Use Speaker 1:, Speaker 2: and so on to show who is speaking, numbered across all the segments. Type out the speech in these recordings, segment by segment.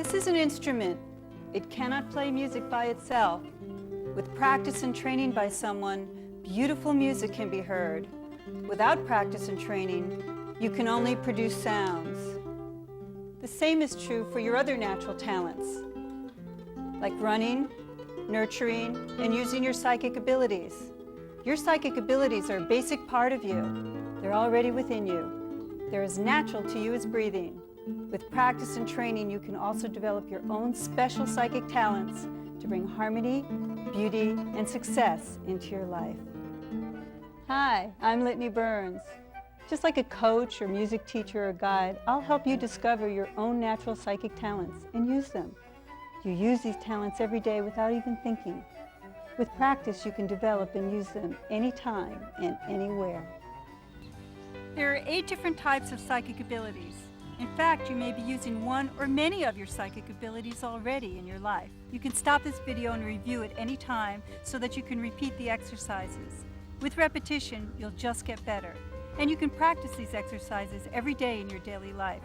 Speaker 1: This is an instrument. It cannot play music by itself. With practice and training by someone, beautiful music can be heard. Without practice and training, you can only produce sounds. The same is true for your other natural talents, like running, nurturing, and using your psychic abilities. Your psychic abilities are a basic part of you. They're already within you. They're as natural to you as breathing. With practice and training, you can also develop your own special psychic talents to bring harmony, beauty, and success into your life. Hi, I'm Litany Burns. Just like a coach or music teacher or guide, I'll help you discover your own natural psychic talents and use them. You use these talents every day without even thinking. With practice, you can develop and use them anytime and anywhere. There are 8 different types of psychic abilities. In fact, you may be using one or many of your psychic abilities already in your life. You can stop this video and review it any time so that you can repeat the exercises. With repetition, you'll just get better. And you can practice these exercises every day in your daily life.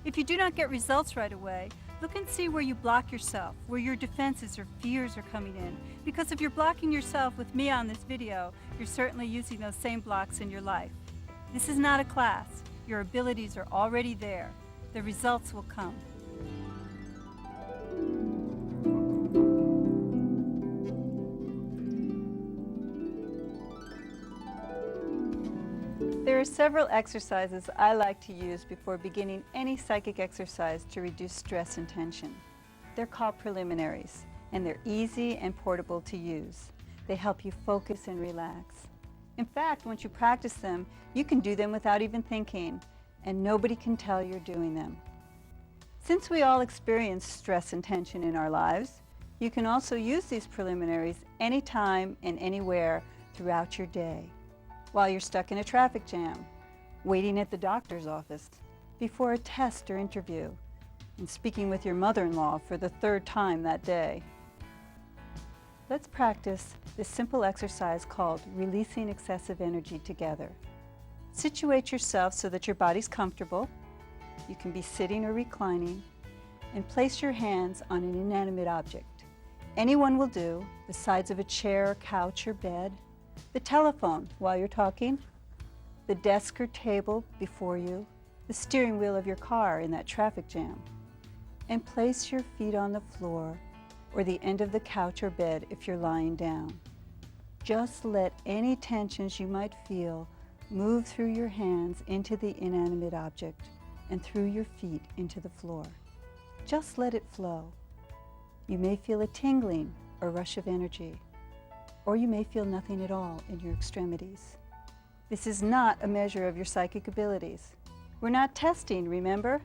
Speaker 1: If you do not get results right away, look and see where you block yourself, where your defenses or fears are coming in. Because if you're blocking yourself with me on this video, you're certainly using those same blocks in your life. This is not a class. Your abilities are already there. The results will come. There are several exercises I like to use before beginning any psychic exercise to reduce stress and tension. They're called preliminaries, and they're easy and portable to use. They help you focus and relax. In fact, once you practice them, you can do them without even thinking, and nobody can tell you're doing them. Since we all experience stress and tension in our lives, you can also use these preliminaries anytime and anywhere throughout your day. While you're stuck in a traffic jam, waiting at the doctor's office, before a test or interview, and speaking with your mother-in-law for the 3rd time that day. Let's practice this simple exercise called releasing excessive energy together. Situate yourself so that your body's comfortable. You can be sitting or reclining, and place your hands on an inanimate object. Anyone will do, the sides of a chair, couch, or bed, the telephone while you're talking, the desk or table before you, the steering wheel of your car in that traffic jam. And place your feet on the floor or the end of the couch or bed if you're lying down. Just let any tensions you might feel move through your hands into the inanimate object and through your feet into the floor. Just let it flow. You may feel a tingling or rush of energy, or you may feel nothing at all in your extremities. This is not a measure of your psychic abilities. We're not testing, remember?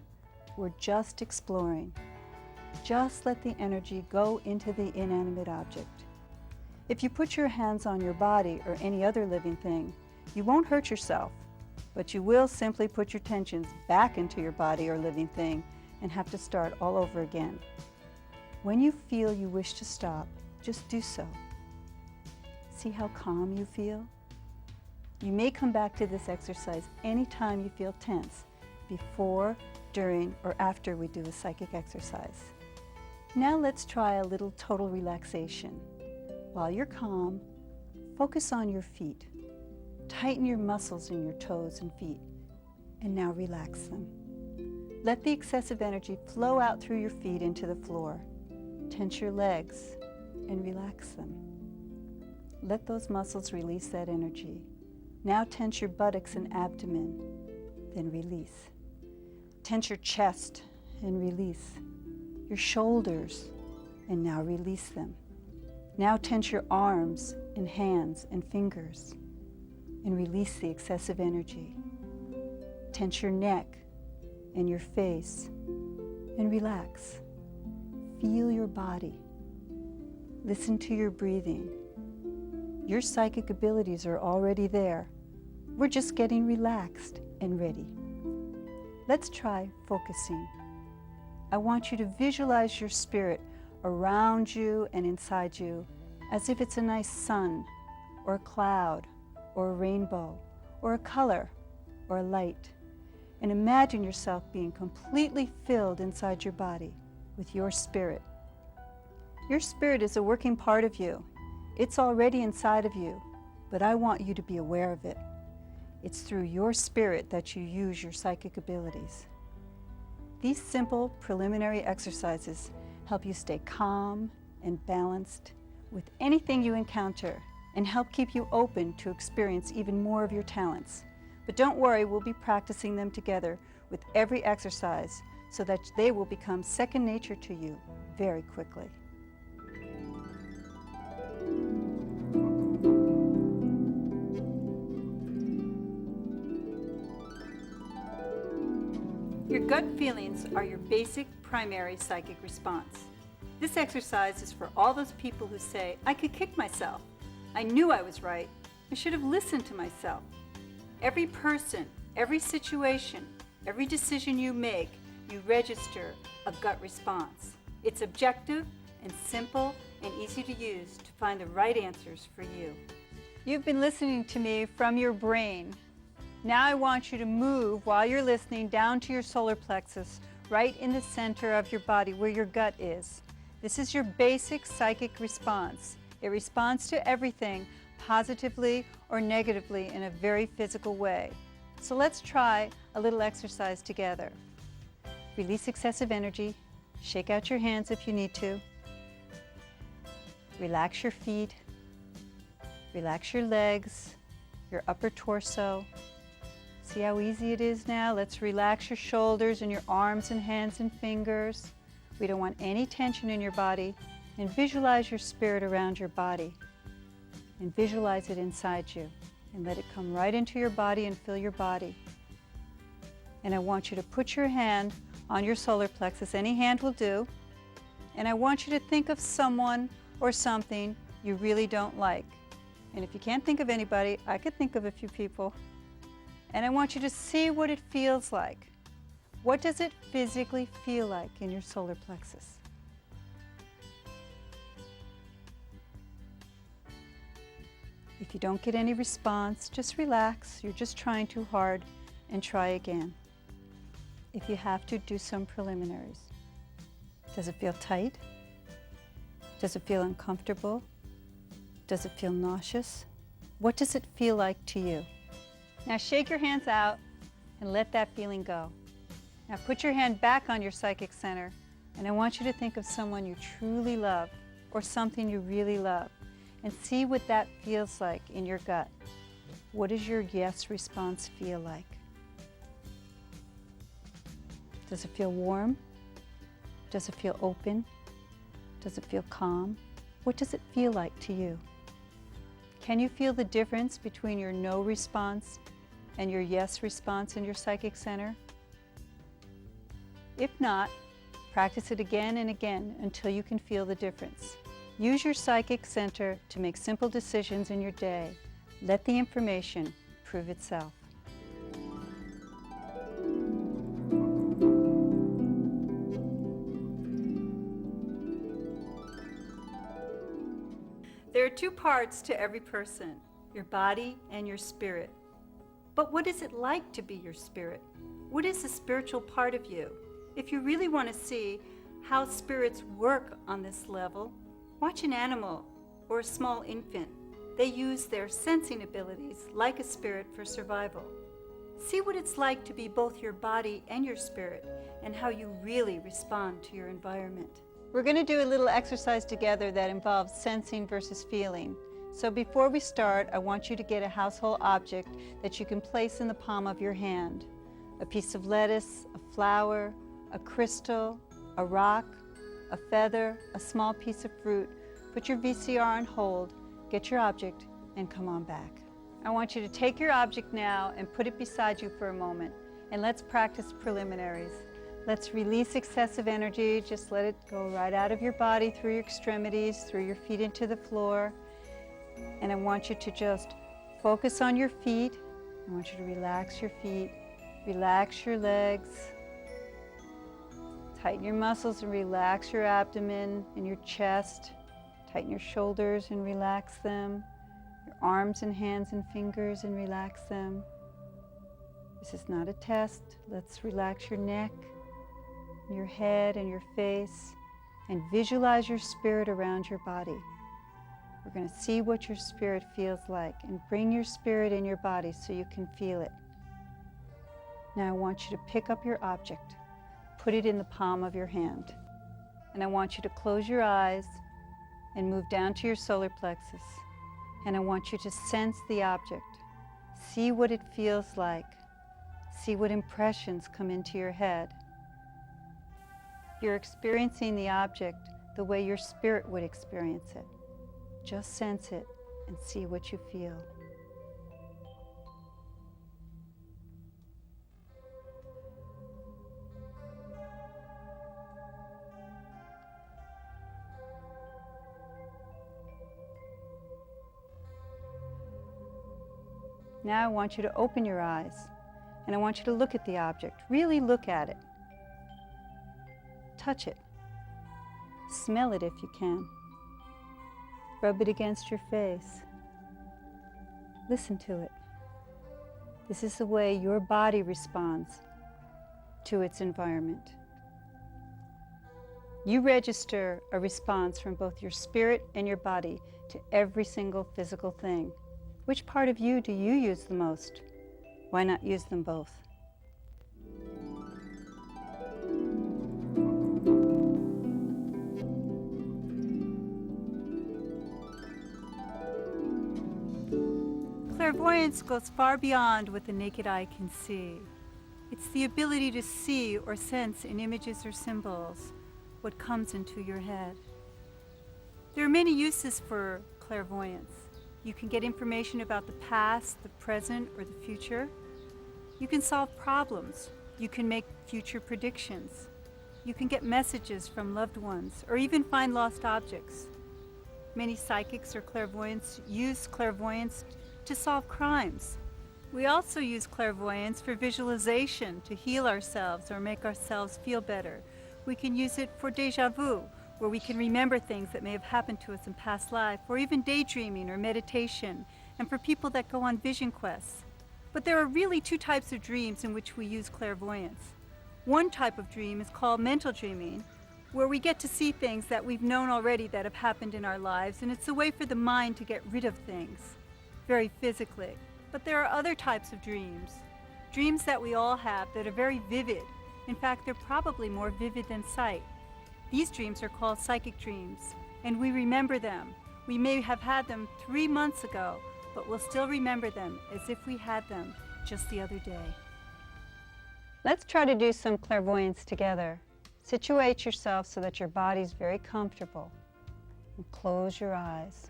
Speaker 1: We're just exploring. Just let the energy go into the inanimate object. If you put your hands on your body or any other living thing, you won't hurt yourself, but you will simply put your tensions back into your body or living thing and have to start all over again. When you feel you wish to stop, just do so. See how calm you feel? You may come back to this exercise anytime you feel tense, before, during, or after we do a psychic exercise. Now let's try a little total relaxation. While you're calm, focus on your feet. Tighten your muscles in your toes and feet, and now relax them. Let the excessive energy flow out through your feet into the floor. Tense your legs and relax them. Let those muscles release that energy. Now tense your buttocks and abdomen, then release. Tense your chest and release. Your shoulders, and now release them. Now tense your arms and hands and fingers, and release the excessive energy. Tense your neck and your face, and relax. Feel your body. Listen to your breathing. Your psychic abilities are already there. We're just getting relaxed and ready. Let's try focusing. I want you to visualize your spirit around you and inside you as if it's a nice sun, or a cloud, or a rainbow, or a color, or a light. And imagine yourself being completely filled inside your body with your spirit. Your spirit is a working part of you. It's already inside of you, but I want you to be aware of it. It's through your spirit that you use your psychic abilities. These simple preliminary exercises help you stay calm and balanced with anything you encounter and help keep you open to experience even more of your talents. But don't worry, we'll be practicing them together with every exercise so that they will become second nature to you very quickly. Your gut feelings are your basic primary psychic response. This exercise is for all those people who say, I could kick myself. I knew I was right. I should have listened to myself. Every person, every situation, every decision you make, you register a gut response. It's objective and simple and easy to use to find the right answers for you. You've been listening to me from your brain. Now I want you to move while you're listening down to your solar plexus, right in the center of your body where your gut is. This is your basic psychic response. It responds to everything positively or negatively in a very physical way. So let's try a little exercise together. Release excessive energy. Shake out your hands if you need to. Relax your feet. Relax your legs, your upper torso. See how easy it is now? Let's relax your shoulders and your arms and hands and fingers. We don't want any tension in your body. And visualize your spirit around your body. And visualize it inside you. And let it come right into your body and fill your body. And I want you to put your hand on your solar plexus. Any hand will do. And I want you to think of someone or something you really don't like. And if you can't think of anybody, I could think of a few people. And I want you to see what it feels like. What does it physically feel like in your solar plexus? If you don't get any response, just relax. You're just trying too hard, and try again. If you have to, do some preliminaries. Does it feel tight? Does it feel uncomfortable? Does it feel nauseous? What does it feel like to you? Now shake your hands out and let that feeling go. Now put your hand back on your psychic center, and I want you to think of someone you truly love or something you really love, and see what that feels like in your gut. What does your yes response feel like? Does it feel warm? Does it feel open? Does it feel calm? What does it feel like to you? Can you feel the difference between your no response and your yes response in your psychic center? If not, practice it again and again until you can feel the difference. Use your psychic center to make simple decisions in your day. Let the information prove itself. There are two parts to every person, your body and your spirit. But what is it like to be your spirit? What is the spiritual part of you? If you really want to see how spirits work on this level, watch an animal or a small infant. They use their sensing abilities like a spirit for survival. See what it's like to be both your body and your spirit, and how you really respond to your environment. We're going to do a little exercise together that involves sensing versus feeling. So before we start, I want you to get a household object that you can place in the palm of your hand. A piece of lettuce, a flower, a crystal, a rock, a feather, a small piece of fruit. Put your VCR on hold, get your object, and come on back. I want you to take your object now and put it beside you for a moment, and let's practice preliminaries. Let's release excessive energy. Just let it go right out of your body, through your extremities, through your feet into the floor. And I want you to just focus on your feet. I want you to relax your feet, relax your legs, tighten your muscles and relax your abdomen and your chest. Tighten your shoulders and relax them, your arms and hands and fingers and relax them. This is not a test. Let's relax your neck, your head and your face, and visualize your spirit around your body. We're going to see what your spirit feels like and bring your spirit in your body so you can feel it. Now I want you to pick up your object, put it in the palm of your hand, and I want you to close your eyes and move down to your solar plexus. And I want you to sense the object. See what it feels like. See what impressions come into your head. You're experiencing the object the way your spirit would experience it. Just sense it and see what you feel. Now I want you to open your eyes, and I want you to look at the object. Really look at it. Touch it. Smell it if you can. Rub it against your face. Listen to it. This is the way your body responds to its environment. You register a response from both your spirit and your body to every single physical thing. Which part of you do you use the most? Why not use them both? Clairvoyance goes far beyond what the naked eye can see. It's the ability to see or sense in images or symbols what comes into your head. There are many uses for clairvoyance. You can get information about the past, the present, or the future. You can solve problems. You can make future predictions. You can get messages from loved ones, or even find lost objects. Many psychics or clairvoyants use clairvoyance to solve crimes. We also use clairvoyance for visualization, to heal ourselves or make ourselves feel better. We can use it for déjà vu, where we can remember things that may have happened to us in past life, or even daydreaming or meditation, and for people that go on vision quests. But there are really two types of dreams in which we use clairvoyance. One type of dream is called mental dreaming, where we get to see things that we've known already that have happened in our lives, and it's a way for the mind to get rid of things, very physically. But there are other types of dreams that we all have that are very vivid. In fact, they're probably more vivid than sight. These dreams are called psychic dreams, and we remember them. We may have had them 3 months ago, but we'll still remember them as if we had them just the other day. Let's try to do some clairvoyance together. Situate yourself so that your body's very comfortable, and close your eyes.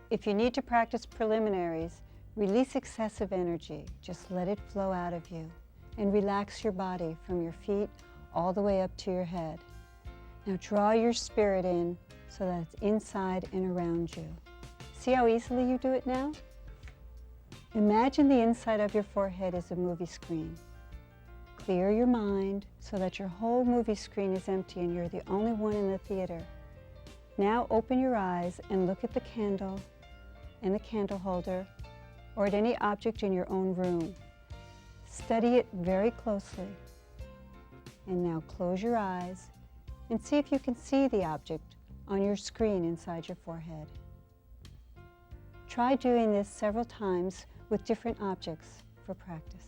Speaker 1: If you need to practice preliminaries, release excessive energy. Just let it flow out of you, and relax your body from your feet all the way up to your head. Now draw your spirit in so that it's inside and around you. See how easily you do it now? Imagine the inside of your forehead is a movie screen. Clear your mind so that your whole movie screen is empty and you're the only one in the theater. Now open your eyes and look at the candle and the candle holder, or at any object in your own room. Study it very closely. And now close your eyes and see if you can see the object on your screen inside your forehead. Try doing this several times with different objects for practice.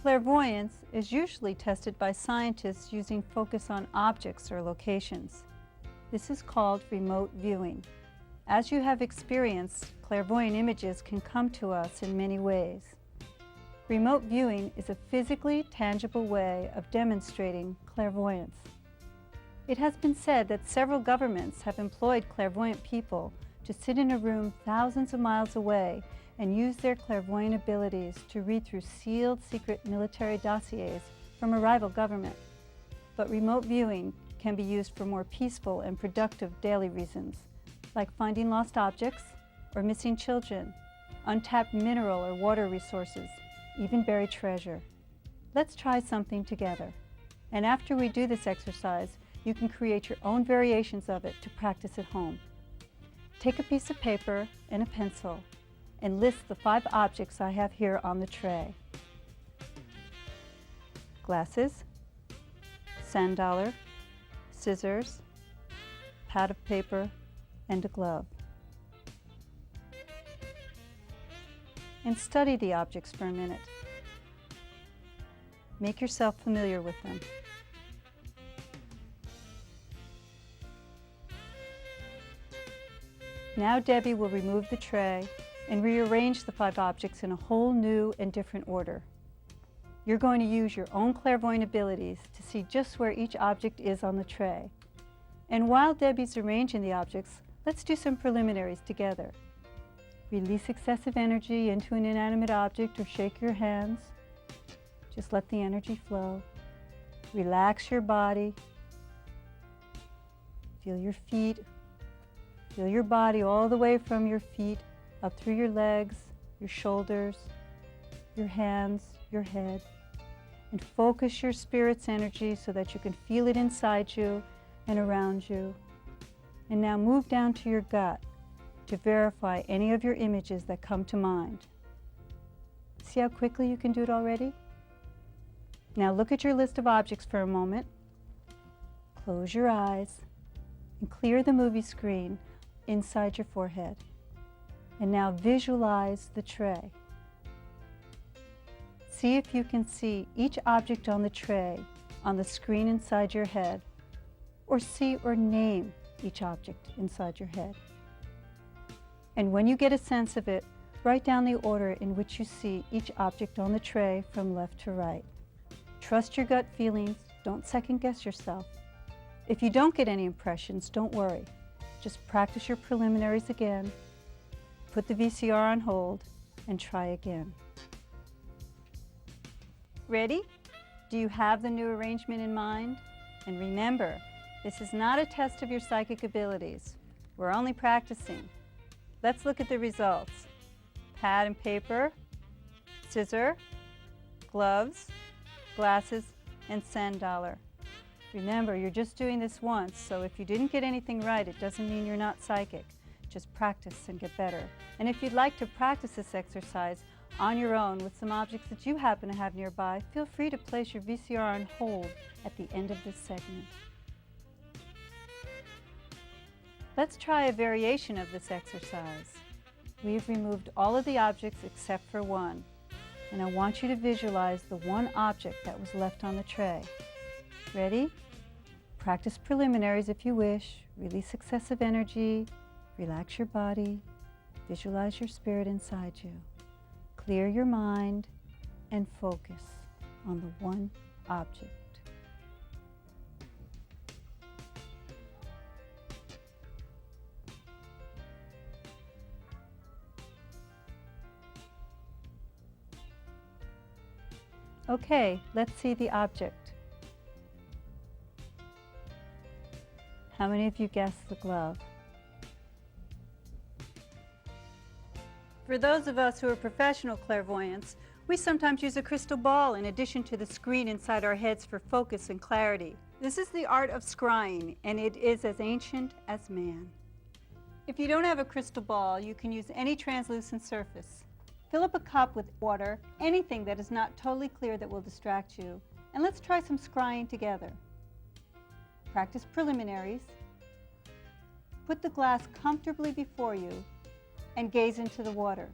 Speaker 1: Clairvoyance is usually tested by scientists using focus on objects or locations. This is called remote viewing. As you have experienced, clairvoyant images can come to us in many ways. Remote viewing is a physically tangible way of demonstrating clairvoyance. It has been said that several governments have employed clairvoyant people to sit in a room thousands of miles away and use their clairvoyant abilities to read through sealed secret military dossiers from a rival government. But remote viewing can be used for more peaceful and productive daily reasons, like finding lost objects or missing children, untapped mineral or water resources, even buried treasure. Let's try something together. And after we do this exercise, you can create your own variations of it to practice at home. Take a piece of paper and a pencil and list the 5 objects I have here on the tray. glasses, sand dollar, scissors, pad of paper, and a glove. And study the objects for a minute. Make yourself familiar with them. Now Debbie will remove the tray and rearrange the 5 objects in a whole new and different order. You're going to use your own clairvoyant abilities to see just where each object is on the tray. And while Debbie's arranging the objects, let's do some preliminaries together. Release excessive energy into an inanimate object or shake your hands. Just let the energy flow. Relax your body. Feel your feet. Feel your body all the way from your feet up through your legs, your shoulders, your hands, your head. And focus your spirit's energy so that you can feel it inside you and around you. And now move down to your gut to verify any of your images that come to mind. See how quickly you can do it already? Now look at your list of objects for a moment. Close your eyes and clear the movie screen inside your forehead. And now visualize the tray. See if you can see each object on the tray on the screen inside your head, or see or name each object inside your head. And when you get a sense of it, write down the order in which you see each object on the tray from left to right. Trust your gut feelings. Don't second guess yourself. If you don't get any impressions, don't worry. Just practice your preliminaries again, put the VCR on hold, and try again. Ready? Do you have the new arrangement in mind? And remember, this is not a test of your psychic abilities. We're only practicing. Let's look at the results. Pad and paper, scissor, gloves, glasses, and sand dollar. Remember, you're just doing this once, so if you didn't get anything right, it doesn't mean you're not psychic. Just practice and get better. And if you'd like to practice this exercise on your own with some objects that you happen to have nearby, feel free to place your VCR on hold at the end of this segment. Let's try a variation of this exercise. We've removed all of the objects except for one, and I want you to visualize the one object that was left on the tray. Ready? Practice preliminaries if you wish. Release excessive energy. Relax your body. Visualize your spirit inside you. Clear your mind and focus on the one object. Okay, let's see the object. How many of you guessed the glove? For those of us who are professional clairvoyants, we sometimes use a crystal ball in addition to the screen inside our heads for focus and clarity. This is the art of scrying, and it is as ancient as man. If you don't have a crystal ball, you can use any translucent surface. Fill up a cup with water, anything that is not totally clear that will distract you, and let's try some scrying together. Practice preliminaries. Put the glass comfortably before you and gaze into the water.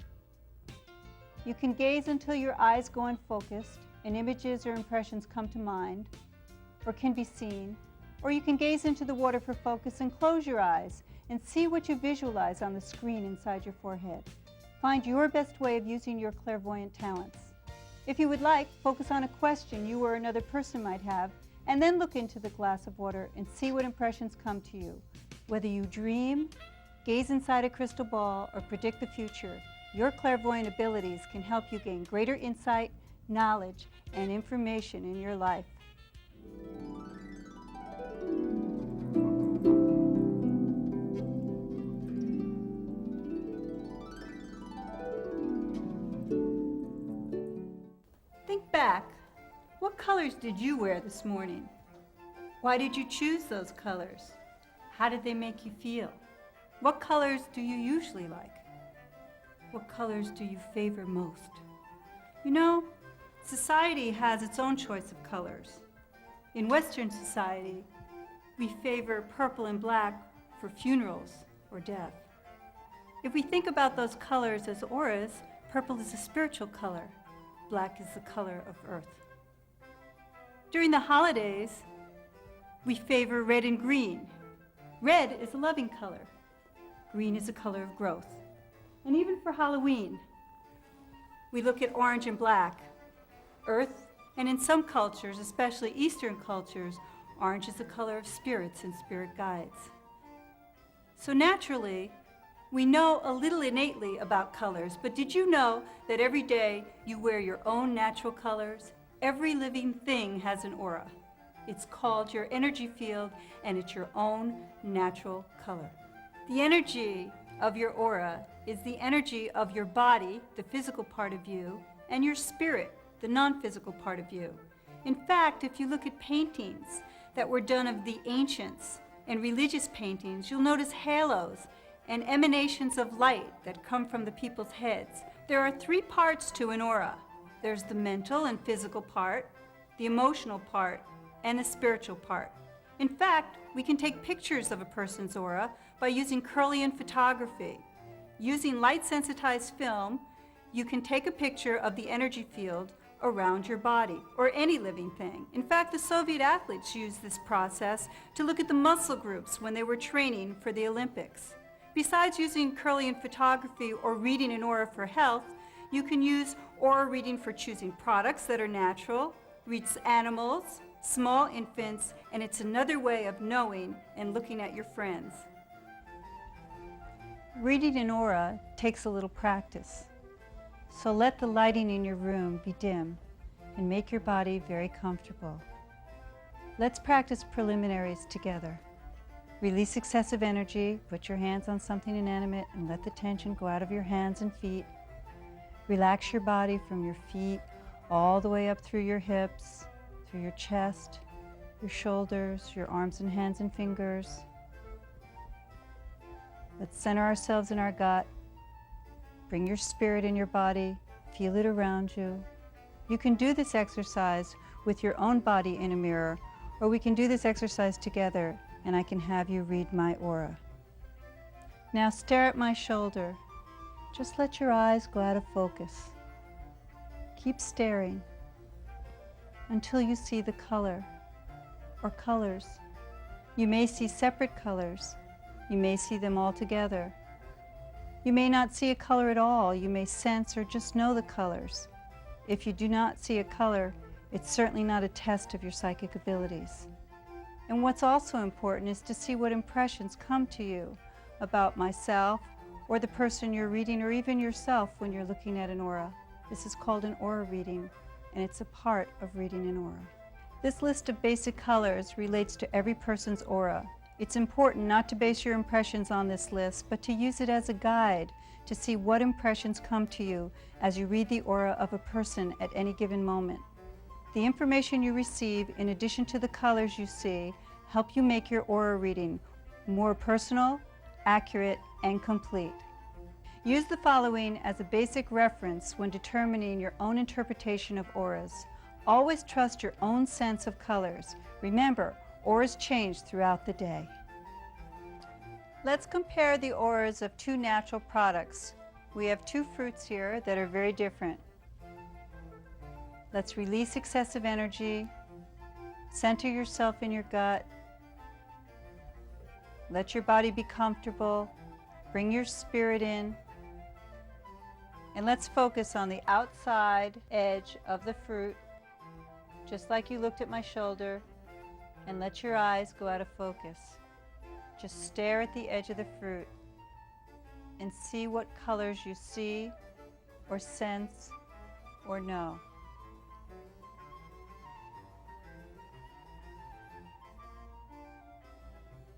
Speaker 1: You can gaze until your eyes go unfocused and images or impressions come to mind or can be seen, or you can gaze into the water for focus and close your eyes and see what you visualize on the screen inside your forehead. Find your best way of using your clairvoyant talents. If you would like, focus on a question you or another person might have, and then look into the glass of water and see what impressions come to you. Whether you dream, gaze inside a crystal ball, or predict the future, your clairvoyant abilities can help you gain greater insight, knowledge, and information in your life. Think back. What colors did you wear this morning? Why did you choose those colors? How did they make you feel? What colors do you usually like? What colors do you favor most? You know, Society has its own choice of colors. In Western society, we favor purple and black for funerals or death. If we think about those colors as auras, purple is a spiritual color, black is the color of earth. During the holidays, we favor red and green. Red is a loving color. Green is a color of growth. And even for Halloween, we look at orange and black, earth, and in some cultures, especially Eastern cultures, orange is the color of spirits and spirit guides. So naturally, we know a little innately about colors, but did you know that every day you wear your own natural colors? Every living thing has an aura. It's called your energy field, and it's your own natural color. The energy of your aura is the energy of your body, the physical part of you, and your spirit, the non-physical part of you. In fact, if you look at paintings that were done of the ancients and religious paintings, you'll notice halos and emanations of light that come from the people's heads. There are three parts to an aura. There's the mental and physical part, the emotional part, and the spiritual part. In fact, we can take pictures of a person's aura by using Kirlian photography. Using light-sensitized film, you can take a picture of the energy field around your body, or any living thing. In fact, the Soviet athletes used this process to look at the muscle groups when they were training for the Olympics. Besides using Kirlian photography or reading an aura for health, you can use aura reading for choosing products that are natural, reads animals, small infants, and it's another way of knowing and looking at your friends. Reading an aura takes a little practice. So let the lighting in your room be dim and make your body very comfortable. Let's practice preliminaries together. Release excessive energy, put your hands on something inanimate and let the tension go out of your hands and feet. Relax your body from your feet all the way up through your hips, through your chest, your shoulders, your arms and hands and fingers. Let's center ourselves in our gut. Bring your spirit in your body, feel it around you. You can do this exercise with your own body in a mirror, or we can do this exercise together and I can have you read my aura. Now stare at my shoulder. Just let your eyes go out of focus. Keep staring until you see the color or colors. You may see separate colors. You may see them all together. You may not see a color at all. You may sense or just know the colors. If you do not see a color, it's certainly not a test of your psychic abilities. And what's also important is to see what impressions come to you about myself or the person you're reading, or even yourself when you're looking at an aura. This is called an aura reading, and it's a part of reading an aura. This list of basic colors relates to every person's aura. It's important not to base your impressions on this list, but to use it as a guide to see what impressions come to you as you read the aura of a person at any given moment. The information you receive, in addition to the colors you see, help you make your aura reading more personal, accurate, and complete. Use the following as a basic reference when determining your own interpretation of auras. Always trust your own sense of colors. Remember, auras change throughout the day. Let's compare the auras of two natural products. We have two fruits here that are very different. Let's release excessive energy. Center yourself in your gut. Let your body be comfortable. Bring your spirit in. And let's focus on the outside edge of the fruit, just like you looked at my shoulder, and let your eyes go out of focus. Just stare at the edge of the fruit and see what colors you see or sense or know.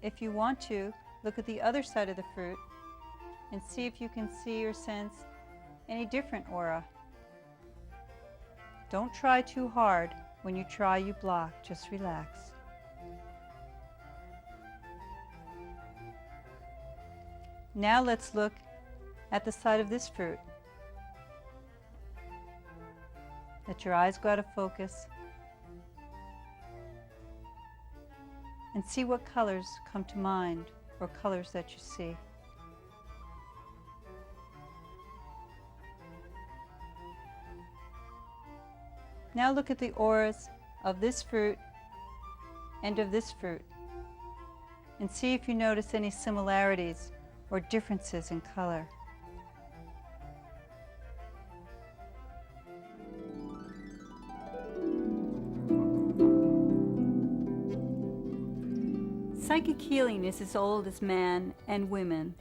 Speaker 1: If you want to, look at the other side of the fruit and see if you can see or sense any different aura. Don't try too hard. When you try, you block. Just relax. Now let's look at the side of this fruit. Let your eyes go out of focus and see what colors come to mind or colors that you see. Now look at the auras of this fruit and of this fruit and see if you notice any similarities or differences in color. Psychic healing is as old as man and women.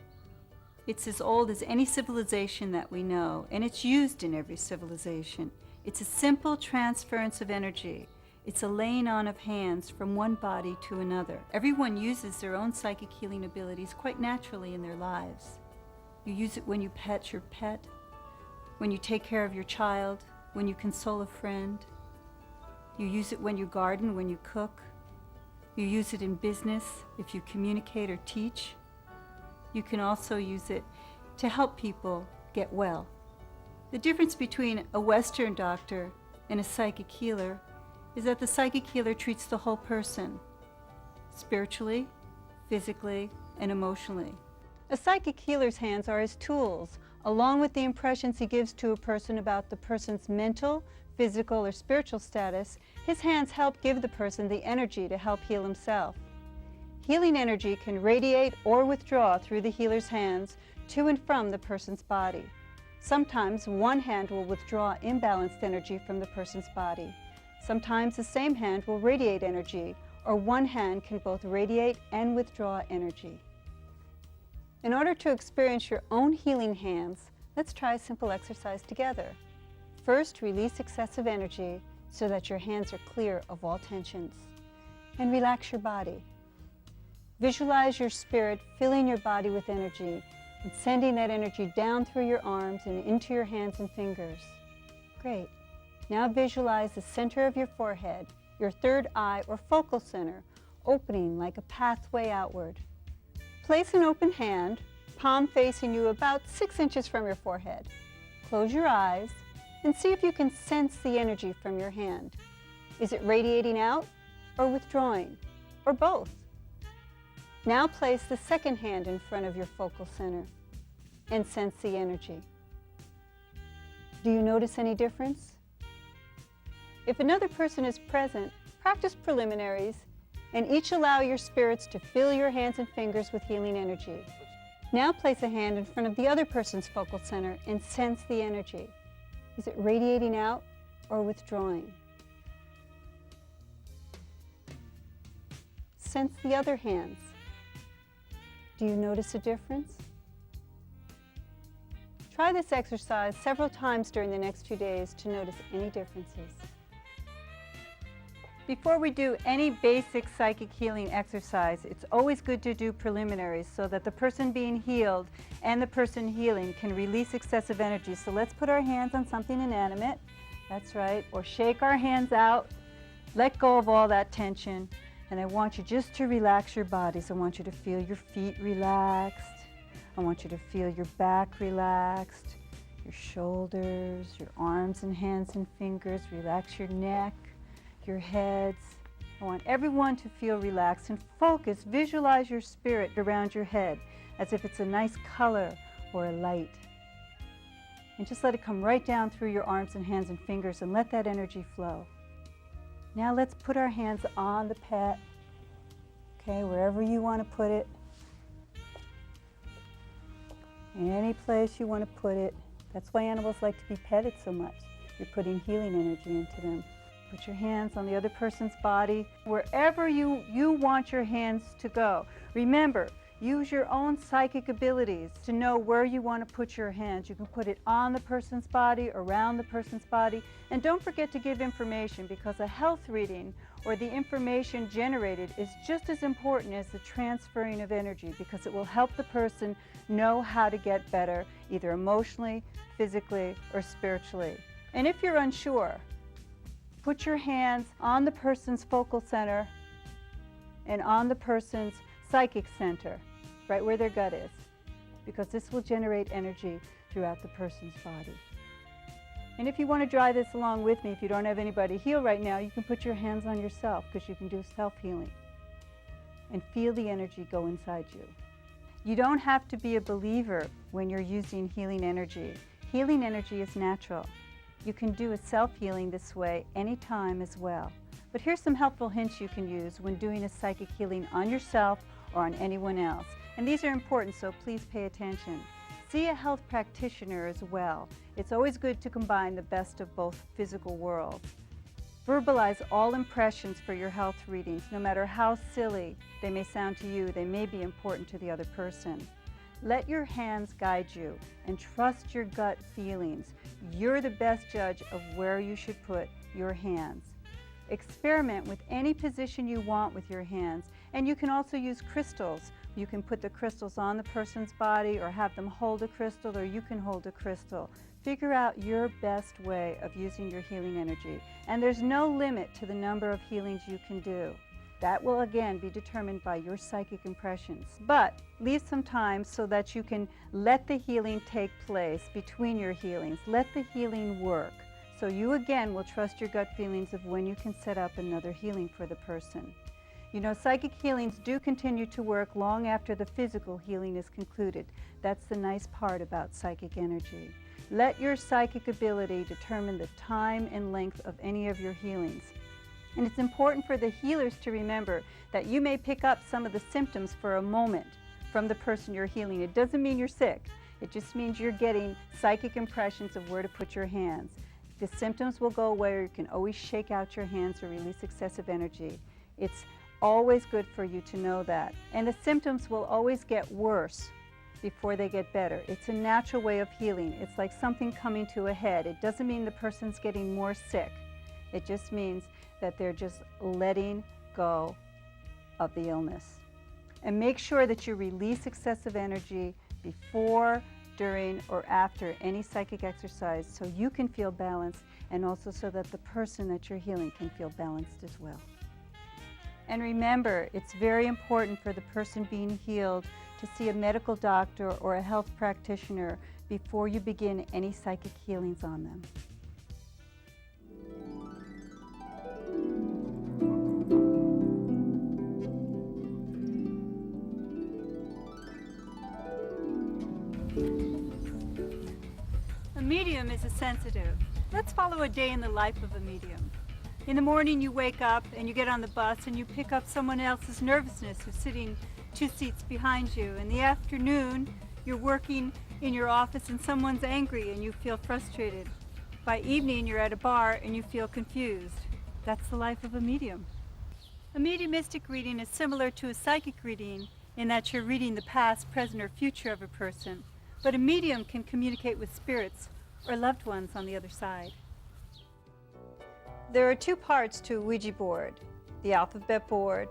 Speaker 1: It's as old as any civilization that we know, and it's used in every civilization. It's a simple transference of energy. It's a laying on of hands from one body to another. Everyone uses their own psychic healing abilities quite naturally in their lives. You use it when you pet your pet, when you take care of your child, when you console a friend. You use it when you garden, when you cook. You use it in business if you communicate or teach. You can also use it to help people get well. The difference between a Western doctor and a psychic healer is that the psychic healer treats the whole person, spiritually, physically, and emotionally. A psychic healer's hands are his tools, along with the impressions he gives to a person about the person's mental, physical, or spiritual status. His hands help give the person the energy to help heal himself. Healing energy can radiate or withdraw through the healer's hands to and from the person's body. Sometimes one hand will withdraw imbalanced energy from the person's body. Sometimes the same hand will radiate energy, or one hand can both radiate and withdraw energy. In order to experience your own healing hands, let's try a simple exercise together. First, release excessive energy so that your hands are clear of all tensions. And relax your body. Visualize your spirit filling your body with energy and sending that energy down through your arms and into your hands and fingers. Great. Now visualize the center of your forehead, your third eye or focal center, opening like a pathway outward. Place an open hand, palm facing you about 6 inches from your forehead. Close your eyes and see if you can sense the energy from your hand. Is it radiating out or withdrawing, or both? Now place the second hand in front of your focal center and sense the energy. Do you notice any difference? If another person is present, practice preliminaries and each allow your spirits to fill your hands and fingers with healing energy. Now place a hand in front of the other person's focal center and sense the energy. Is it radiating out or withdrawing? Sense the other hands. Do you notice a difference? Try this exercise several times during the next few days to notice any differences. Before we do any basic psychic healing exercise, it's always good to do preliminaries so that the person being healed and the person healing can release excessive energy. So let's put our hands on something inanimate. That's right. Or shake our hands out. Let go of all that tension. And I want you just to relax your bodies. I want you to feel your feet relaxed. I want you to feel your back relaxed, your shoulders, your arms and hands and fingers. Relax your neck, your heads. I want everyone to feel relaxed and focus. Visualize your spirit around your head as if it's a nice color or a light. And just let it come right down through your arms and hands and fingers and let that energy flow. Now let's put our hands on the pet, okay, wherever you want to put it. Any place you want to put it. That's why animals like to be petted so much. You're putting healing energy into them. Put your hands on the other person's body, wherever you want your hands to go. Remember, use your own psychic abilities to know where you want to put your hands. You can put it on the person's body, around the person's body, and don't forget to give information, because a health reading or the information generated is just as important as the transferring of energy, because it will help the person know how to get better, either emotionally, physically, or spiritually. And if you're unsure, put your hands on the person's focal center and on the person's psychic center, right where their gut is, because this will generate energy throughout the person's body. And if you want to try this along with me, if you don't have anybody to heal right now, you can put your hands on yourself because you can do self-healing and feel the energy go inside you. You don't have to be a believer when you're using healing energy. Healing energy is natural. You can do a self-healing this way anytime as well. But here's some helpful hints you can use when doing a psychic healing on yourself or on anyone else. And these are important, so please pay attention. See a health practitioner as well. It's always good to combine the best of both physical worlds. Verbalize all impressions for your health readings. No matter how silly they may sound to you, they may be important to the other person. Let your hands guide you and trust your gut feelings. You're the best judge of where you should put your hands. Experiment with any position you want with your hands, and you can also use crystals. You can put the crystals on the person's body or have them hold a crystal, or you can hold a crystal. Figure out your best way of using your healing energy. And there's no limit to the number of healings you can do. That will again be determined by your psychic impressions. But leave some time so that you can let the healing take place between your healings. Let the healing work. So you again will trust your gut feelings of when you can set up another healing for the person. You know, psychic healings do continue to work long after the physical healing is concluded. That's the nice part about psychic energy. Let your psychic ability determine the time and length of any of your healings. And it's important for the healers to remember that you may pick up some of the symptoms for a moment from the person you're healing. It doesn't mean you're sick. It just means you're getting psychic impressions of where to put your hands. The symptoms will go away, or you can always shake out your hands or release excessive energy. It's always good for you to know that. And the symptoms will always get worse before they get better. It's a natural way of healing. It's like something coming to a head. It doesn't mean the person's getting more sick. It just means that they're just letting go of the illness. And make sure that you release excessive energy before, during, or after any psychic exercise so you can feel balanced, and also so that the person that you're healing can feel balanced as well. And remember, it's very important for the person being healed to see a medical doctor or a health practitioner before you begin any psychic healings on them. A medium is a sensitive. Let's follow a day in the life of a medium. In the morning you wake up and you get on the bus and you pick up someone else's nervousness who's sitting 2 seats behind you. In the afternoon you're working in your office and someone's angry and you feel frustrated. By evening you're at a bar and you feel confused. That's the life of a medium. A mediumistic reading is similar to a psychic reading in that you're reading the past, present, or future of a person. But a medium can communicate with spirits or loved ones on the other side. There are 2 parts to a Ouija board, the alphabet board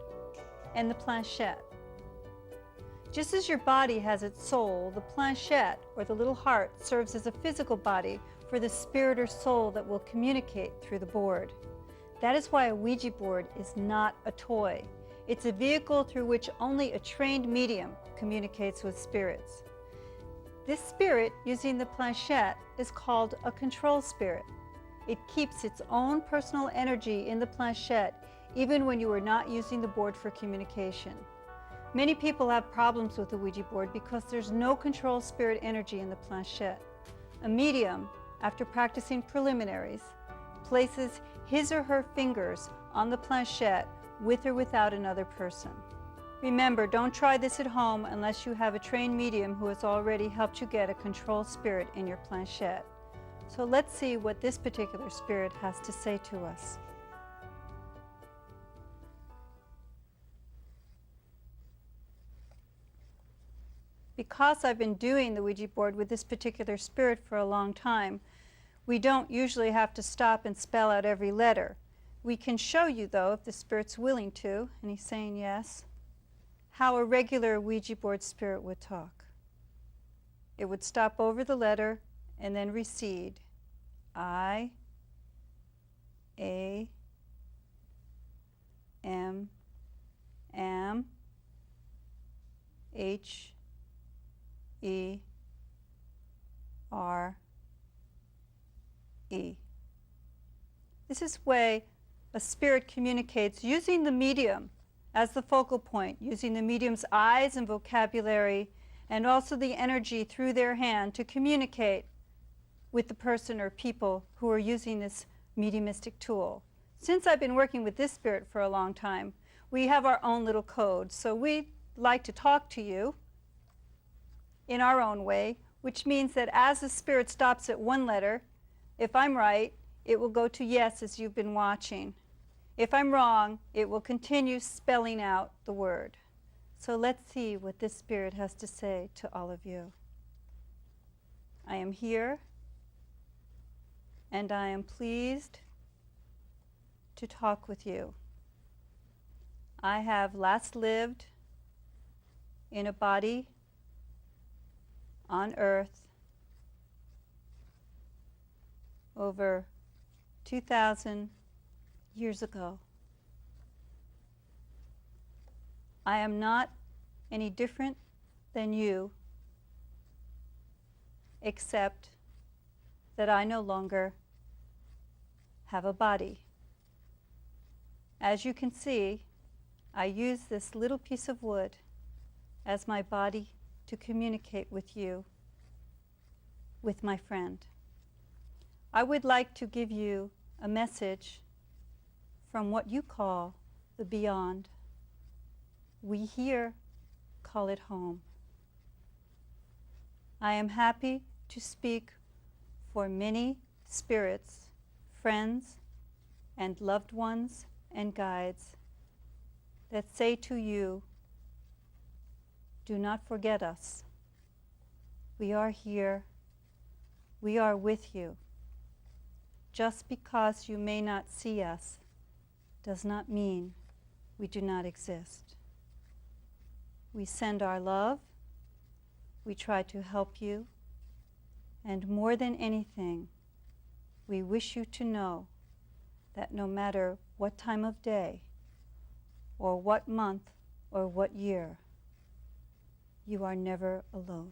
Speaker 1: and the planchette. Just as your body has its soul, the planchette, or the little heart, serves as a physical body for the spirit or soul that will communicate through the board. That is why a Ouija board is not a toy. It's a vehicle through which only a trained medium communicates with spirits. This spirit, using the planchette, is called a control spirit. It keeps its own personal energy in the planchette even when you are not using the board for communication. Many people have problems with the Ouija board because there's no control spirit energy in the planchette. A medium, after practicing preliminaries, places his or her fingers on the planchette with or without another person. Remember, don't try this at home unless you have a trained medium who has already helped you get a control spirit in your planchette. So let's see what this particular spirit has to say to us. Because I've been doing the Ouija board with this particular spirit for a long time, we don't usually have to stop and spell out every letter. We can show you, though, if the spirit's willing to, and he's saying yes, how a regular Ouija board spirit would talk. It would stop over the letter and then recede. I, A, M, am, H, E, R, E. This is the way a spirit communicates using the medium as the focal point, using the medium's eyes and vocabulary, and also the energy through their hand to communicate with the person or people who are using this mediumistic tool. Since I've been working with this spirit for a long time, we have our own little code. So we like to talk to you in our own way, which means that as the spirit stops at one letter, if I'm right, it will go to yes as you've been watching. If I'm wrong, it will continue spelling out the word. So let's see what this spirit has to say to all of you. I am here, and I am pleased to talk with you. I have last lived in a body on earth over 2,000 years ago. I am not any different than you, except that I no longer have a body. As you can see, I use this little piece of wood as my body to communicate with you, with my friend. I would like to give you a message from what you call the beyond. We here call it home. I am happy to speak for many spirits, friends, and loved ones and guides that say to you, do not forget us. We are here. We are with you. Just because you may not see us does not mean we do not exist. We send our love. We try to help you. And more than anything, we wish you to know that no matter what time of day, or what month, or what year, you are never alone.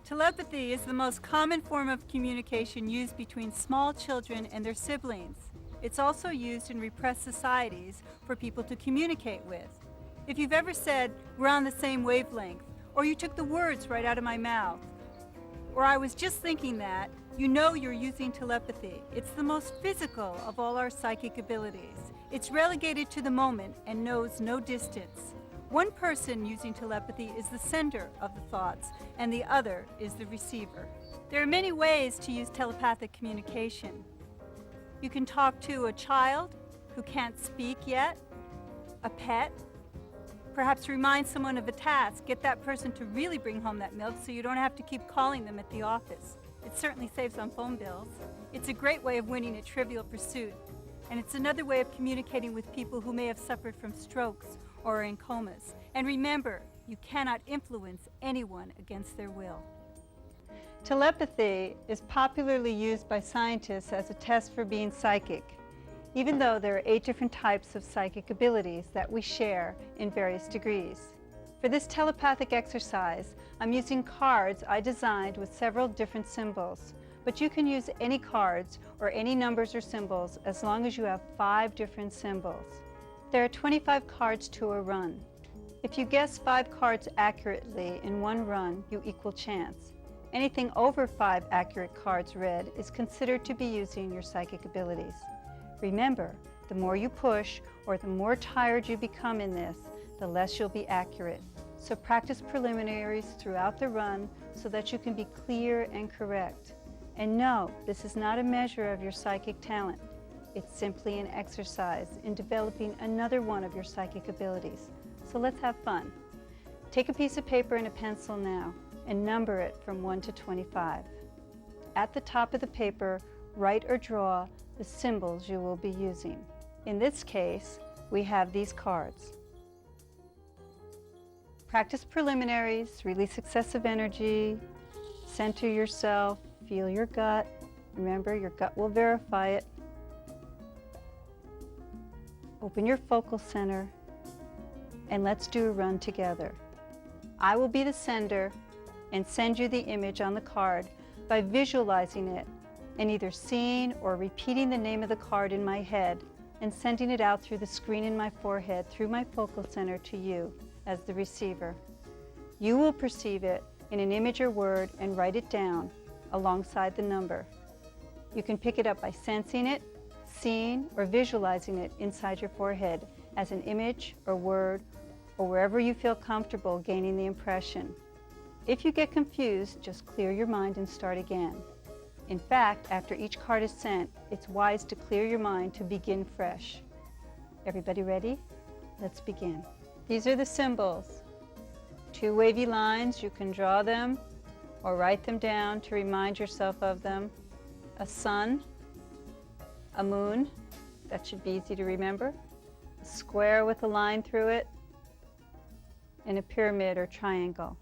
Speaker 1: Telepathy is the most common form of communication used between small children and their siblings. It's also used in repressed societies for people to communicate with. If you've ever said, we're on the same wavelength, or you took the words right out of my mouth, or I was just thinking that, you know you're using telepathy. It's the most physical of all our psychic abilities. It's relegated to the moment and knows no distance. One person using telepathy is the sender of the thoughts, and the other is the receiver. There are many ways to use telepathic communication. You can talk to a child who can't speak yet, a pet, perhaps remind someone of a task, get that person to really bring home that milk so you don't have to keep calling them at the office. It certainly saves on phone bills. It's a great way of winning a trivial pursuit, and it's another way of communicating with people who may have suffered from strokes or are in comas. And remember, you cannot influence anyone against their will. Telepathy is popularly used by scientists as a test for being psychic, even though there are 8 different types of psychic abilities that we share in various degrees. For this telepathic exercise, I'm using cards I designed with several different symbols, but you can use any cards or any numbers or symbols as long as you have 5 different symbols. There are 25 cards to a run. If you guess 5 cards accurately in one run, you equal chance. Anything over 5 accurate cards read is considered to be using your psychic abilities. Remember, the more you push or the more tired you become in this, the less you'll be accurate. So practice preliminaries throughout the run so that you can be clear and correct. And no, this is not a measure of your psychic talent. It's simply an exercise in developing another one of your psychic abilities. So let's have fun. Take a piece of paper and a pencil now and number it from 1 to 25. At the top of the paper, write or draw the symbols you will be using. In this case, we have these cards. Practice preliminaries, release excessive energy, center yourself, feel your gut. Remember, your gut will verify it. Open your focal center and let's do a run together. I will be the sender and send you the image on the card by visualizing it and either seeing or repeating the name of the card in my head and sending it out through the screen in my forehead through my focal center to you as the receiver. You will perceive it in an image or word and write it down alongside the number. You can pick it up by sensing it, seeing, or visualizing it inside your forehead as an image or word or wherever you feel comfortable gaining the impression. If you get confused, just clear your mind and start again. In fact, after each card is sent, it's wise to clear your mind to begin fresh. Everybody ready? Let's begin. These are the symbols. 2 wavy lines, you can draw them or write them down to remind yourself of them. A sun, a moon, that should be easy to remember, a square with a line through it, and a pyramid or triangle.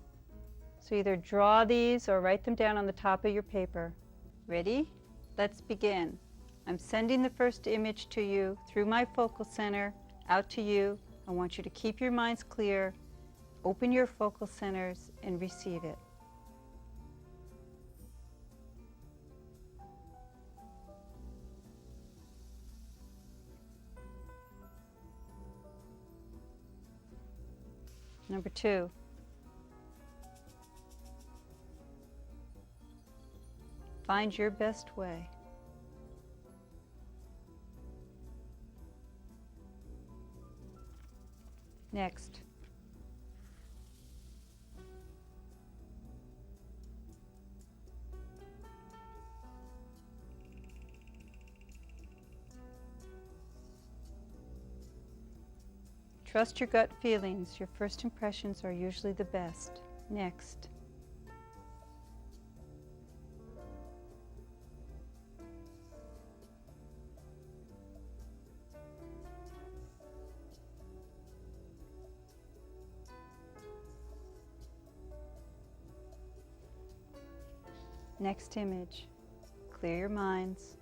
Speaker 1: So either draw these or write them down on the top of your paper. Ready? Let's begin. I'm sending the first image to you through my focal center out to you. I want you to keep your minds clear, open your focal centers, and receive it. Number 2. Find your best way. Next. Trust your gut feelings. Your first impressions are usually the best. Next. Next image. Clear your minds.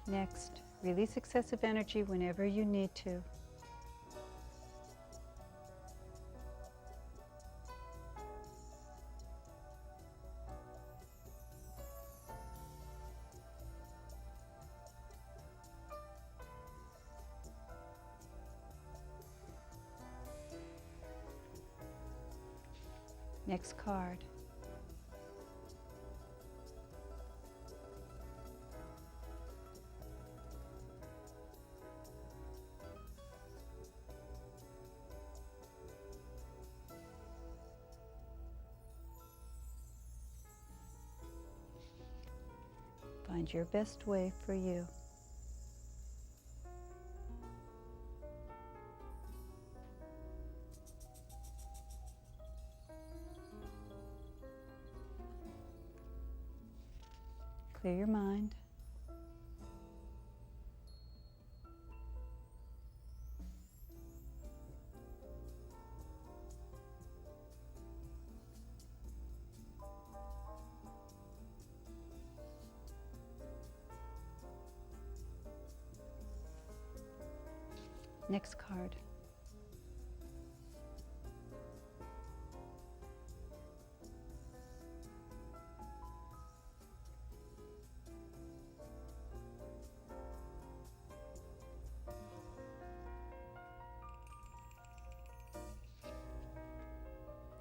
Speaker 1: Next, release excessive energy whenever you need to. Next card. Find your best way for you. Clear your mind. Next card.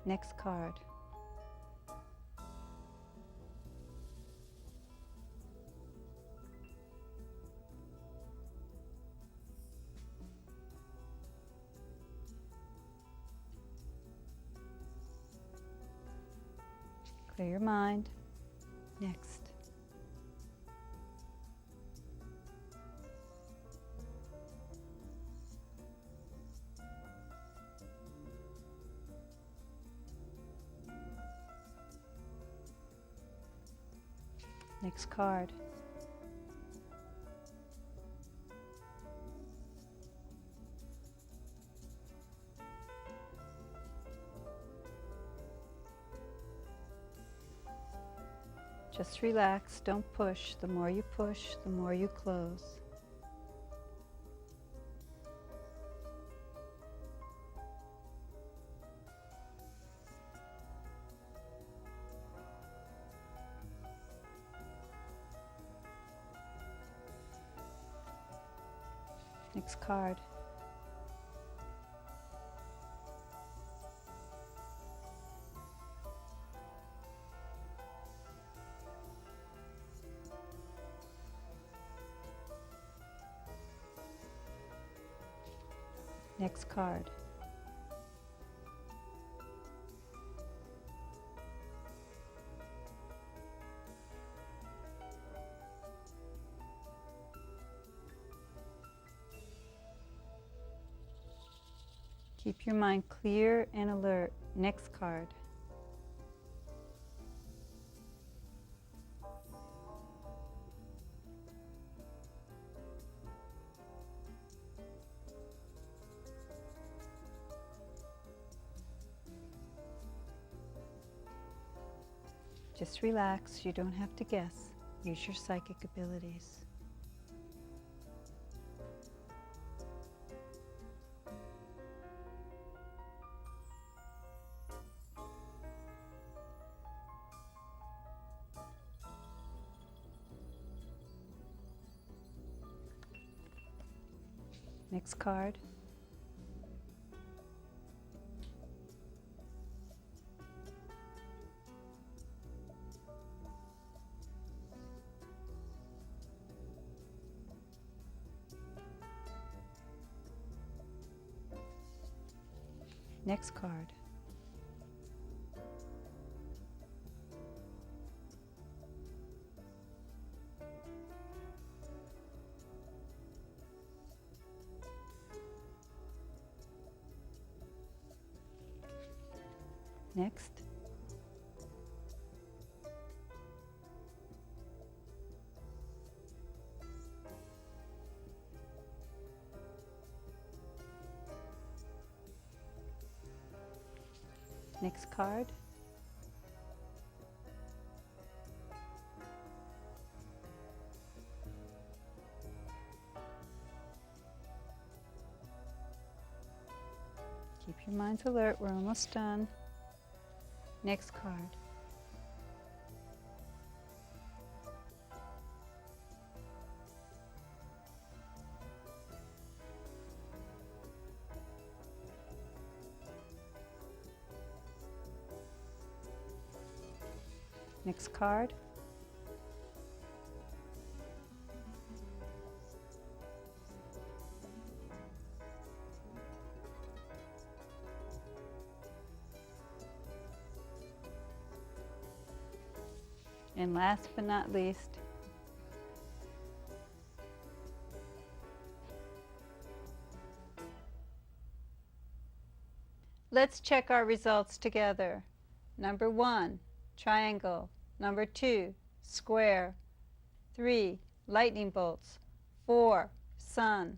Speaker 1: Next card. Clear your mind. Next. Next card. Just relax, don't push. The more you push, the more you close. Next card. Next card. Keep your mind clear and alert. Next card. Just relax, you don't have to guess. Use your psychic abilities. Next card. Next card. Next. Next card. Keep your minds alert, we're almost done. Next card. Next card. And last but not least, let's check our results together. Number 1, triangle. Number 2, square. 3, lightning bolts. 4, sun.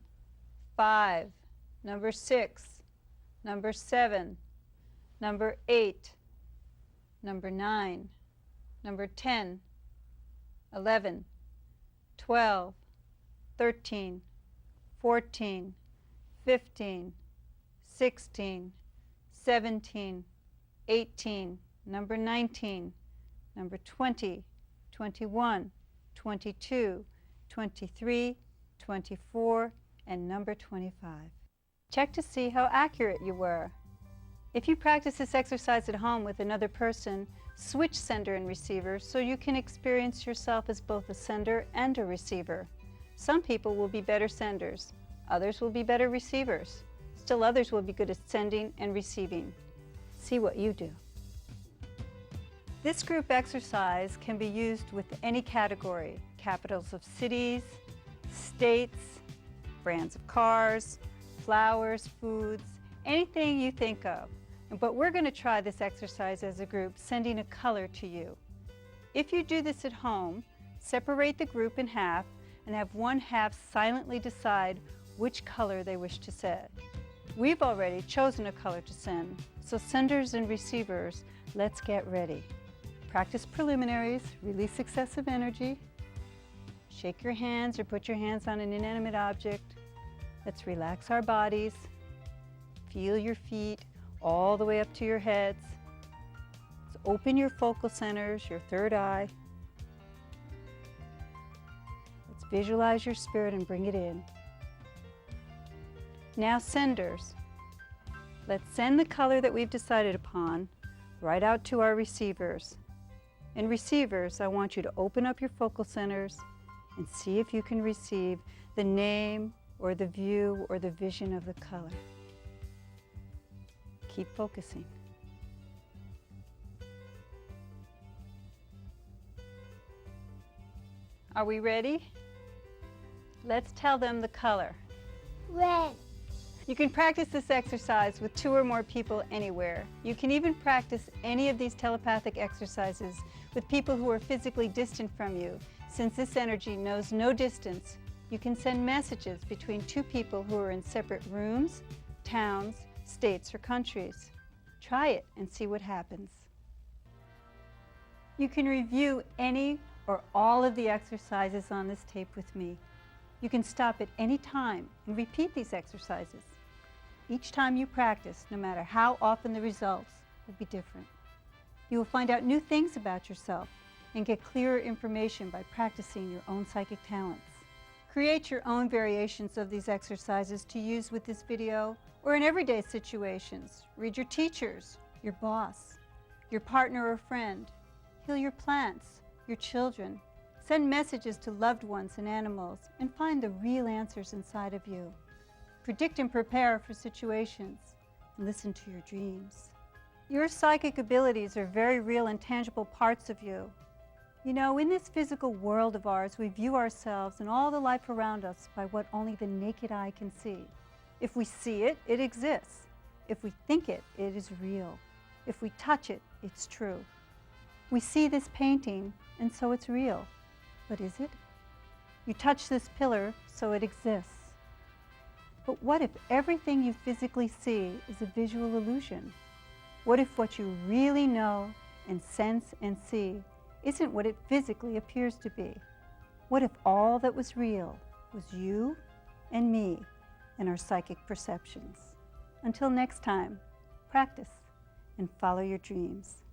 Speaker 1: 5, number 6. Number 7, number 8, number 9, number 10, 11, 12, 13, 14, 15, 16, 17, 18, number 19, number 20, 21, 22, 23, 24, and number 25. Check to see how accurate you were. If you practice this exercise at home with another person, switch sender and receiver so you can experience yourself as both a sender and a receiver. Some people will be better senders, others will be better receivers. Still others will be good at sending and receiving. See what you do. This group exercise can be used with any category: capitals of cities, states, brands of cars, flowers, foods, anything you think of. But we're going to try this exercise as a group, sending a color to you. If you do this at home, separate the group in half and have one half silently decide which color they wish to send. We've already chosen a color to send, so senders and receivers, let's get ready. Practice preliminaries, release excessive energy. Shake your hands or put your hands on an inanimate object. Let's relax our bodies. Feel your feet all the way up to your heads. Let's open your focal centers, your third eye. Let's visualize your spirit and bring it in. Now senders. Let's send the color that we've decided upon right out to our receivers. And receivers, I want you to open up your focal centers and see if you can receive the name or the view or the vision of the color. Keep focusing. Are we ready? Let's tell them the color.
Speaker 2: Red.
Speaker 1: You can practice this exercise with 2 or more people anywhere. You can even practice any of these telepathic exercises with people who are physically distant from you. Since this energy knows no distance, you can send messages between 2 people who are in separate rooms, towns, states, or countries. Try it and see what happens. You can review any or all of the exercises on this tape with me. You can stop at any time and repeat these exercises. Each time you practice, no matter how often the results, will be different. You will find out new things about yourself and get clearer information by practicing your own psychic talents. Create your own variations of these exercises to use with this video or in everyday situations. Read your teachers, your boss, your partner or friend. Heal your plants, your children. Send messages to loved ones and animals and find the real answers inside of you. Predict and prepare for situations and listen to your dreams. Your psychic abilities are very real and tangible parts of you. You know, in this physical world of ours, we view ourselves and all the life around us by what only the naked eye can see. If we see it, it exists. If we think it, it is real. If we touch it, it's true. We see this painting, and so it's real. But is it? You touch this pillar, so it exists. But what if everything you physically see is a visual illusion? What if what you really know and sense and see isn't what it physically appears to be? What if all that was real was you and me and our psychic perceptions? Until next time, practice and follow your dreams.